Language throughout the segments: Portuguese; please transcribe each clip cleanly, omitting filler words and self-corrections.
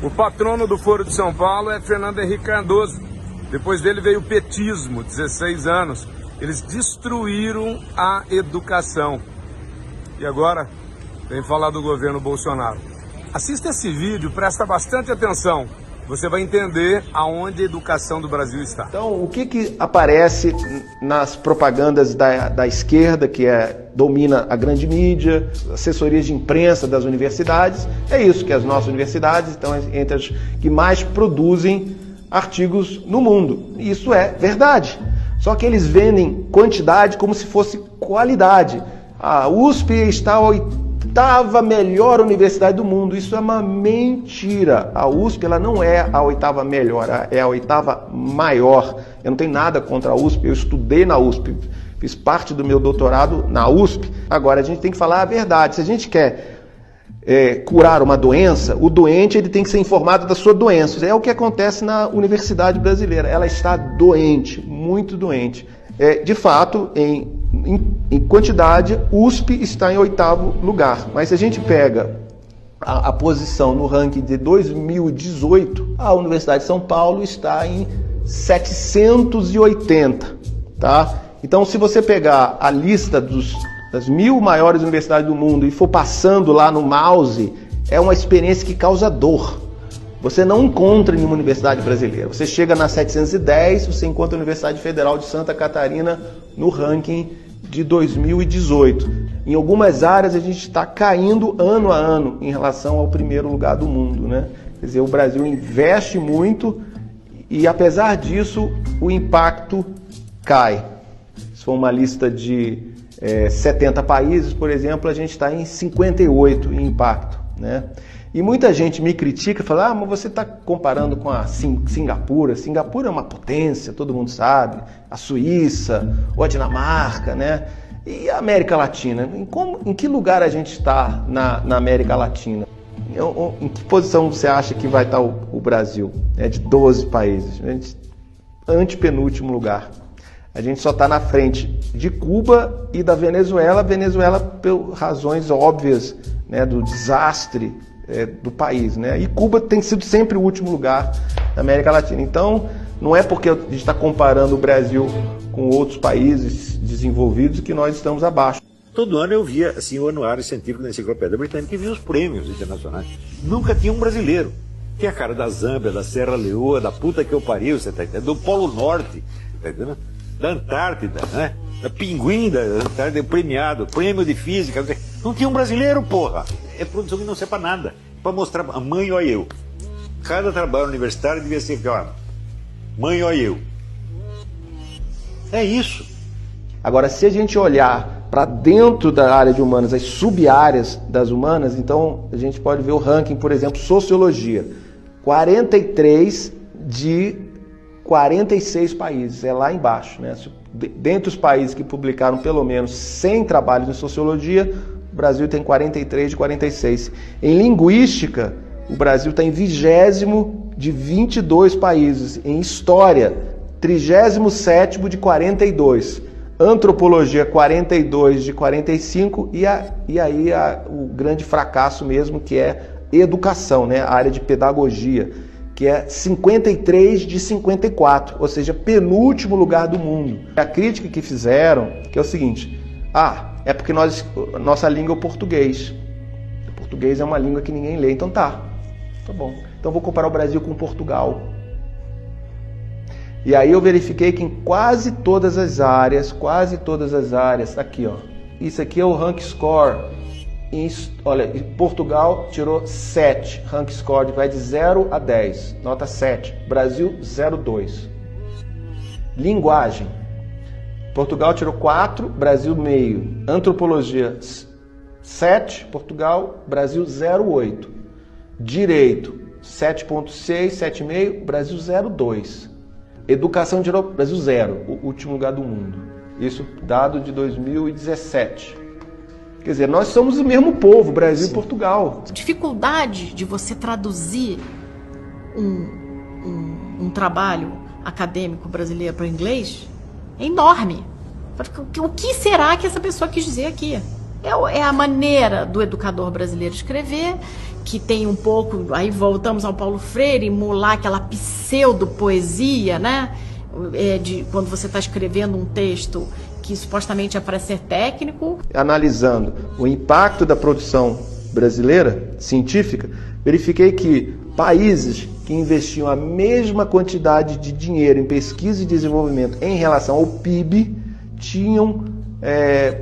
O patrono do Foro de São Paulo é Fernando Henrique Cardoso. Depois dele veio o petismo, 16 anos. Eles destruíram a educação. E agora vem falar do governo Bolsonaro. Assista esse vídeo, presta bastante atenção. Você vai entender aonde a educação do Brasil está. Então, o que aparece nas propagandas da esquerda, que domina a grande mídia, assessorias de imprensa das universidades? É isso, que as nossas universidades estão entre as que mais produzem artigos no mundo. Isso é verdade. Só que eles vendem quantidade como se fosse qualidade. A USP está a oitava melhor universidade do mundo. Isso é uma mentira. A USP ela não é a oitava melhor, é a oitava maior. Eu não tenho nada contra a USP, eu estudei na USP, fiz parte do meu doutorado na USP. Agora, a gente tem que falar a verdade. Se a gente quer curar uma doença, o doente ele tem que ser informado da sua doença. É o que acontece na universidade brasileira. Ela está doente, muito doente. De fato, em quantidade, USP está em oitavo lugar. Mas se a gente pega a posição no ranking de 2018, a Universidade de São Paulo está em 780. Tá? Então, se você pegar a lista das 1000 maiores universidades do mundo e for passando lá no mouse, é uma experiência que causa dor. Você não encontra em nenhuma universidade brasileira. Você chega na 710, você encontra a Universidade Federal de Santa Catarina no ranking de 2018. Em algumas áreas a gente está caindo ano a ano em relação ao primeiro lugar do mundo, né? Quer dizer, o Brasil investe muito e apesar disso o impacto cai. Se for uma lista de 70 países, por exemplo, a gente está em 58 em impacto, né? E muita gente me critica e fala, mas você está comparando com a Singapura. Singapura é uma potência, todo mundo sabe. A Suíça, ou a Dinamarca, né? E a América Latina? Em que lugar a gente está na América Latina? Em que posição você acha que vai estar o Brasil? De 12 países. Antepenúltimo lugar. A gente só está na frente de Cuba e da Venezuela. Venezuela por razões óbvias, né, do desastre do país, né? E Cuba tem sido sempre o último lugar da América Latina. Então, não é porque a gente está comparando o Brasil com outros países desenvolvidos que nós estamos abaixo. Todo ano eu via assim, o anuário científico da Enciclopédia Britânica e via os prêmios internacionais. Nunca tinha um brasileiro. Tinha a cara da Zâmbia, da Serra Leoa, da puta que eu pariu, você tá entendendo? Do Polo Norte, tá entendendo? Da Antártida, né? Da Pinguim da Antártida, premiado, prêmio de física. Não tinha um brasileiro, porra. É produção que não serve pra nada. Pra mostrar, a mãe ó eu. Cada trabalho universitário devia ser, ó, mãe ó eu. É isso. Agora, se a gente olhar para dentro da área de humanas, as sub-áreas das humanas, então a gente pode ver o ranking, por exemplo, sociologia. 43 de 46 países, é lá embaixo, né? Dentre os países que publicaram pelo menos 100 trabalhos em sociologia, o Brasil tem 43 de 46. Em linguística, o Brasil está em 20º de 22 países. Em história, 37º de 42. Antropologia, 42 de 45. E aí o grande fracasso mesmo, que é educação, né? A área de pedagogia, que é 53 de 54, ou seja, penúltimo lugar do mundo. A crítica que fizeram, que é o seguinte, é porque nossa língua é o português. O português é uma língua que ninguém lê, então tá bom. Então vou comparar o Brasil com Portugal. E aí eu verifiquei que em quase todas as áreas, aqui ó, isso aqui é o rank score. Olha, Portugal tirou 7, rank score vai de 0 a 10, nota 7. Brasil, 0,2. Linguagem. Portugal tirou 4, Brasil meio. Antropologia, 7, Portugal, Brasil 0,8. Direito, 7,6, 7,5, Brasil 0,2. Educação tirou Brasil 0, o último lugar do mundo. Isso dado de 2017. Quer dizer, nós somos o mesmo povo, Brasil e Portugal. A dificuldade de você traduzir um trabalho acadêmico brasileiro para o inglês é enorme. O que será que essa pessoa quis dizer aqui? É a maneira do educador brasileiro escrever, que tem um pouco, aí voltamos ao Paulo Freire, emular aquela pseudo-poesia, né? De quando você está escrevendo um texto que supostamente é para ser técnico. Analisando o impacto da produção brasileira, científica, verifiquei que países que investiam a mesma quantidade de dinheiro em pesquisa e desenvolvimento em relação ao PIB tinham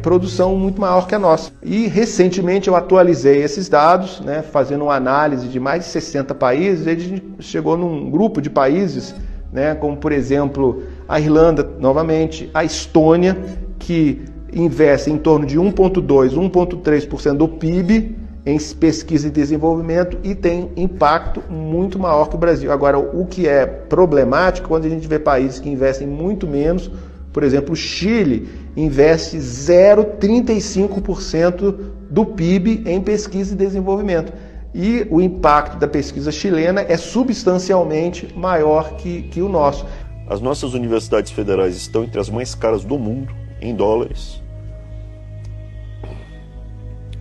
produção muito maior que a nossa. E recentemente eu atualizei esses dados, né, fazendo uma análise de mais de 60 países, e a gente chegou num grupo de países, né, como por exemplo a Irlanda, novamente, a Estônia, que investe em torno de 1,2%, 1,3% do PIB em pesquisa e desenvolvimento e tem impacto muito maior que o Brasil. Agora, o que é problemático quando a gente vê países que investem muito menos, por exemplo, o Chile investe 0,35% do PIB em pesquisa e desenvolvimento. E o impacto da pesquisa chilena é substancialmente maior que o nosso. As nossas universidades federais estão entre as mais caras do mundo, em dólares.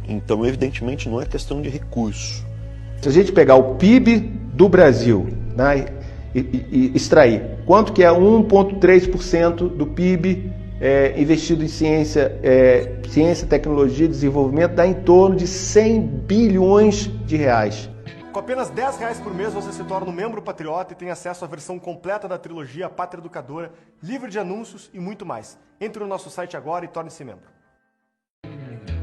Então, evidentemente, não é questão de recurso. Se a gente pegar o PIB do Brasil, né, e extrair quanto que é 1,3% do PIB investido em ciência, tecnologia e desenvolvimento, dá em torno de 100 bilhões de reais. Com apenas R$10 por mês você se torna um membro patriota e tem acesso à versão completa da trilogia Pátria Educadora, livre de anúncios e muito mais. Entre no nosso site agora e torne-se membro.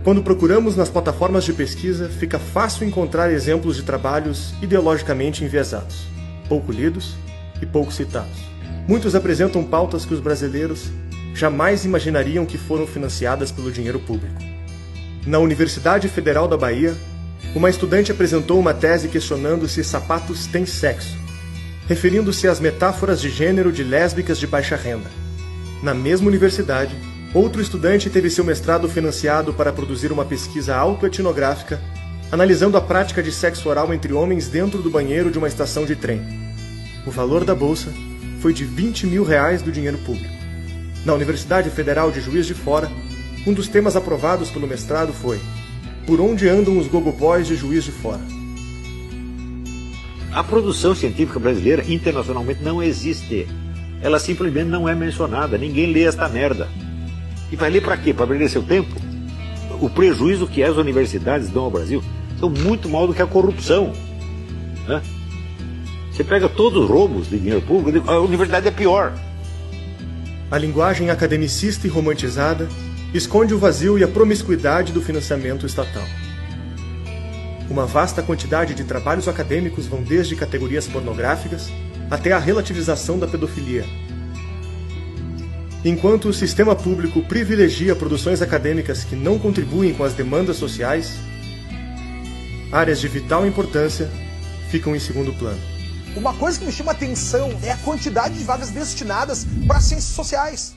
Quando procuramos nas plataformas de pesquisa, fica fácil encontrar exemplos de trabalhos ideologicamente enviesados, pouco lidos e pouco citados. Muitos apresentam pautas que os brasileiros jamais imaginariam que foram financiadas pelo dinheiro público. Na Universidade Federal da Bahia, uma estudante apresentou uma tese questionando se sapatos têm sexo, referindo-se às metáforas de gênero de lésbicas de baixa renda. Na mesma universidade, outro estudante teve seu mestrado financiado para produzir uma pesquisa autoetnográfica, analisando a prática de sexo oral entre homens dentro do banheiro de uma estação de trem. O valor da bolsa foi de R$20 mil do dinheiro público. Na Universidade Federal de Juiz de Fora, um dos temas aprovados pelo mestrado foi Por onde andam os gogobóis de Juiz de Fora? A produção científica brasileira internacionalmente não existe. Ela simplesmente não é mencionada. Ninguém lê esta merda. E vai ler para quê? Para perder seu tempo? O prejuízo que as universidades dão ao Brasil são muito maior do que a corrupção. Né? Você pega todos os roubos de dinheiro público, a universidade é pior. A linguagem academicista e romantizada esconde o vazio e a promiscuidade do financiamento estatal. Uma vasta quantidade de trabalhos acadêmicos vão desde categorias pornográficas até a relativização da pedofilia. Enquanto o sistema público privilegia produções acadêmicas que não contribuem com as demandas sociais, áreas de vital importância ficam em segundo plano. Uma coisa que me chama atenção é a quantidade de vagas destinadas para ciências sociais.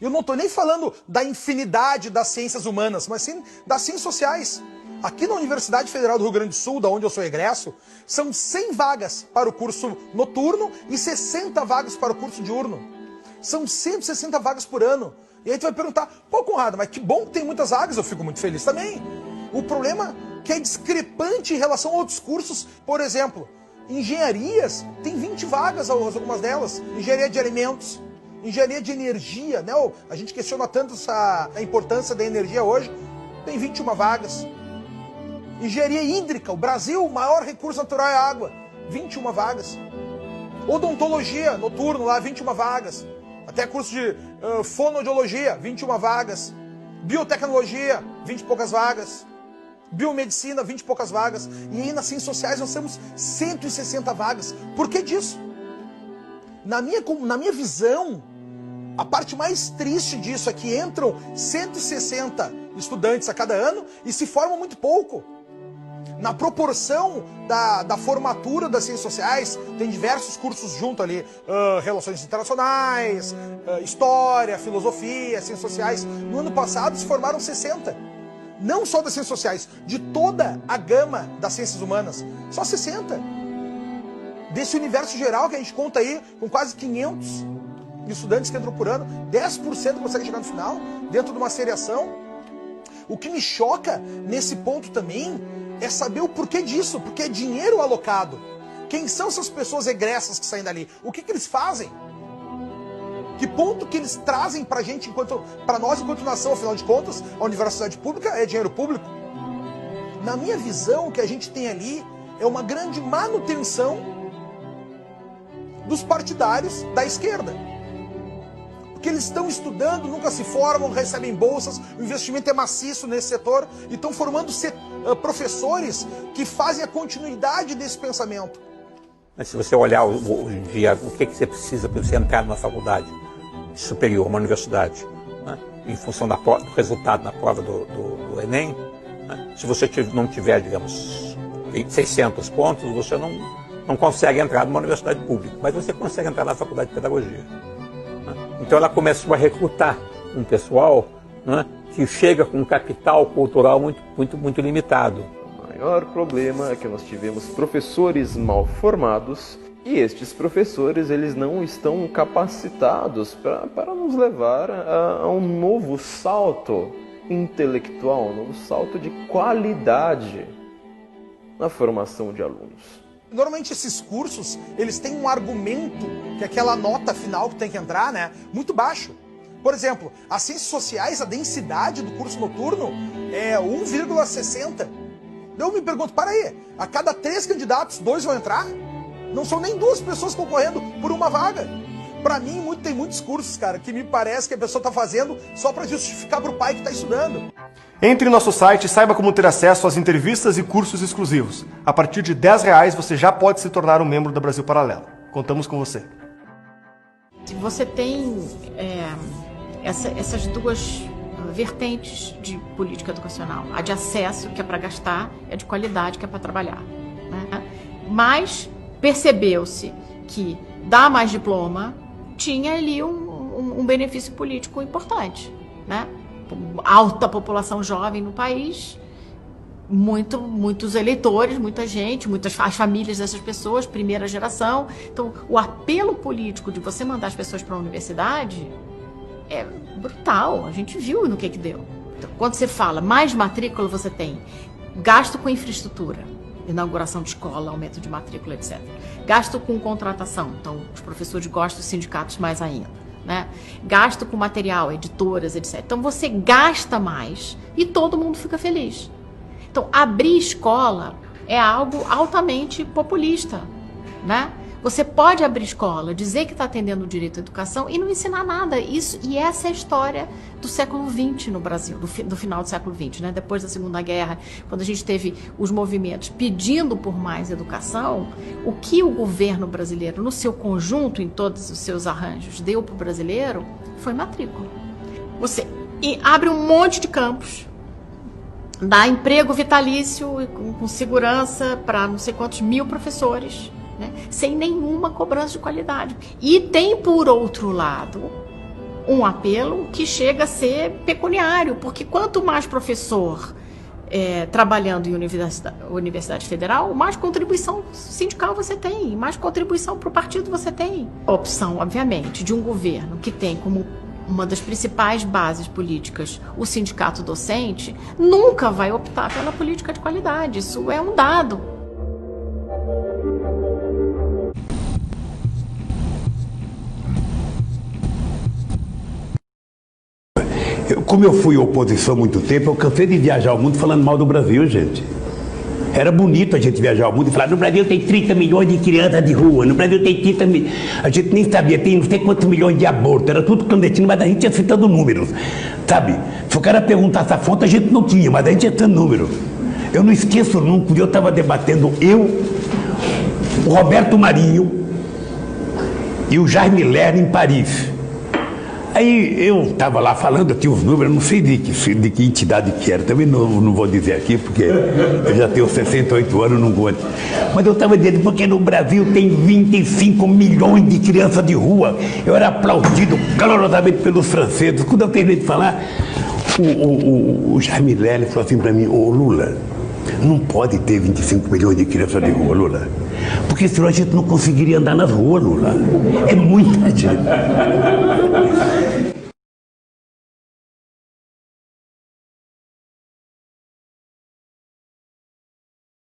Eu não estou nem falando da infinidade das ciências humanas, mas sim das ciências sociais. Aqui na Universidade Federal do Rio Grande do Sul, da onde eu sou egresso, são 100 vagas para o curso noturno e 60 vagas para o curso diurno. São 160 vagas por ano. E aí tu vai perguntar, pô, Conrado, mas que bom que tem muitas vagas, eu fico muito feliz também. O problema é que é discrepante em relação a outros cursos. Por exemplo, engenharias, tem 20 vagas, algumas delas. Engenharia de alimentos, engenharia de energia, né? A gente questiona tanto a importância da energia hoje, tem 21 vagas. Engenharia hídrica, o Brasil, o maior recurso natural é a água, 21 vagas. Odontologia, noturno lá, 21 vagas. Até curso de fonoaudiologia, 21 vagas. Biotecnologia, 20 e poucas vagas. Biomedicina, 20 e poucas vagas. E aí nas ciências sociais nós temos 160 vagas. Por que disso? Na minha visão, a parte mais triste disso é que entram 160 estudantes a cada ano e se formam muito pouco. Na proporção da formatura das ciências sociais, tem diversos cursos junto ali, relações internacionais, história, filosofia, ciências sociais. No ano passado se formaram 60. Não só das ciências sociais, de toda a gama das ciências humanas. Só 60. Desse universo geral que a gente conta aí, com quase 500 estudantes que entram por ano, 10% consegue chegar no final, dentro de uma seriação. O que me choca nesse ponto também é saber o porquê disso, porque é dinheiro alocado. Quem são essas pessoas egressas que saem dali? O que eles fazem? Que ponto que eles trazem pra gente, pra nós enquanto nação? Afinal de contas, a universidade pública é dinheiro público. Na minha visão, o que a gente tem ali é uma grande manutenção dos partidários da esquerda. Porque eles estão estudando, nunca se formam, recebem bolsas, o investimento é maciço nesse setor e estão formando professores que fazem a continuidade desse pensamento. Mas se você olhar hoje em dia, o que você precisa para você entrar numa faculdade superior, uma universidade, né? Em função do resultado na prova do Enem, né? Se você não tiver, digamos, 600 pontos, você não consegue entrar numa universidade pública, mas você consegue entrar na faculdade de pedagogia. Né? Então ela começa a recrutar um pessoal, né, que chega com um capital cultural muito limitado. O maior problema é que nós tivemos professores mal formados e estes professores eles não estão capacitados para nos levar a um novo salto intelectual, um novo salto de qualidade na formação de alunos. Normalmente esses cursos, eles têm um argumento, que é aquela nota final que tem que entrar, né, muito baixo. Por exemplo, as ciências sociais, a densidade do curso noturno é 1,60. Eu me pergunto, para aí, a cada 3 candidatos, 2 vão entrar? Não são nem 2 pessoas concorrendo por uma vaga. Para mim, tem muitos cursos, cara, que me parece que a pessoa está fazendo só para justificar para o pai que está estudando. Entre em nosso site e saiba como ter acesso às entrevistas e cursos exclusivos. A partir de R$10 você já pode se tornar um membro da Brasil Paralelo. Contamos com você. Você tem essas duas vertentes de política educacional. A de acesso, que é para gastar, e a de qualidade, que é para trabalhar. Né? Mas percebeu-se que dar mais diploma tinha ali um benefício político importante, né? Alta população jovem no país, muitos eleitores, muita gente, as famílias dessas pessoas, primeira geração. Então, o apelo político de você mandar as pessoas para a universidade é brutal. A gente viu no que deu. Então, quando você fala mais matrícula, você tem gasto com infraestrutura, inauguração de escola, aumento de matrícula, etc. Gasto com contratação, então os professores gostam dos sindicatos mais ainda. Né? Gasto com material, editoras, etc. Então você gasta mais e todo mundo fica feliz. Então abrir escola é algo altamente populista, né? Você pode abrir escola, dizer que está atendendo o direito à educação e não ensinar nada. E essa é a história do século XX no Brasil, do final do século XX, né? Depois da Segunda Guerra, quando a gente teve os movimentos pedindo por mais educação, o que o governo brasileiro, no seu conjunto, em todos os seus arranjos, deu para o brasileiro foi matrícula. Você abre um monte de campos, dá emprego vitalício com segurança para não sei quantos mil professores, né? Sem nenhuma cobrança de qualidade. E tem, por outro lado, um apelo que chega a ser pecuniário, porque quanto mais professor trabalhando em universidade federal, mais contribuição sindical você tem, mais contribuição para o partido você tem. A opção, obviamente, de um governo que tem como uma das principais bases políticas o sindicato docente, nunca vai optar pela política de qualidade. Isso é um dado. Como eu fui oposição há muito tempo, eu cansei de viajar o mundo falando mal do Brasil, gente. Era bonito a gente viajar o mundo e falar, no Brasil tem 30 milhões de crianças de rua, no Brasil tem 30 milhões... A gente nem sabia, tem não sei quantos milhões de abortos, era tudo clandestino, mas a gente ia citando números, sabe? Se o cara perguntasse a fonte, a gente não tinha, mas a gente ia citando números. Eu não esqueço nunca, eu estava debatendo, o Roberto Marinho e o Jaime Lerner em Paris. Aí eu estava lá falando, eu tinha os números, não sei de que entidade que era, também não vou dizer aqui, porque eu já tenho 68 anos, não vou. Mas eu estava dizendo, porque no Brasil tem 25 milhões de crianças de rua. Eu era aplaudido calorosamente pelos franceses. Quando eu terminei de falar, o Jaime Lerner falou assim para mim, ô Lula, não pode ter 25 milhões de crianças de rua, Lula. Porque senão a gente não conseguiria andar nas ruas, Lula. É muita gente.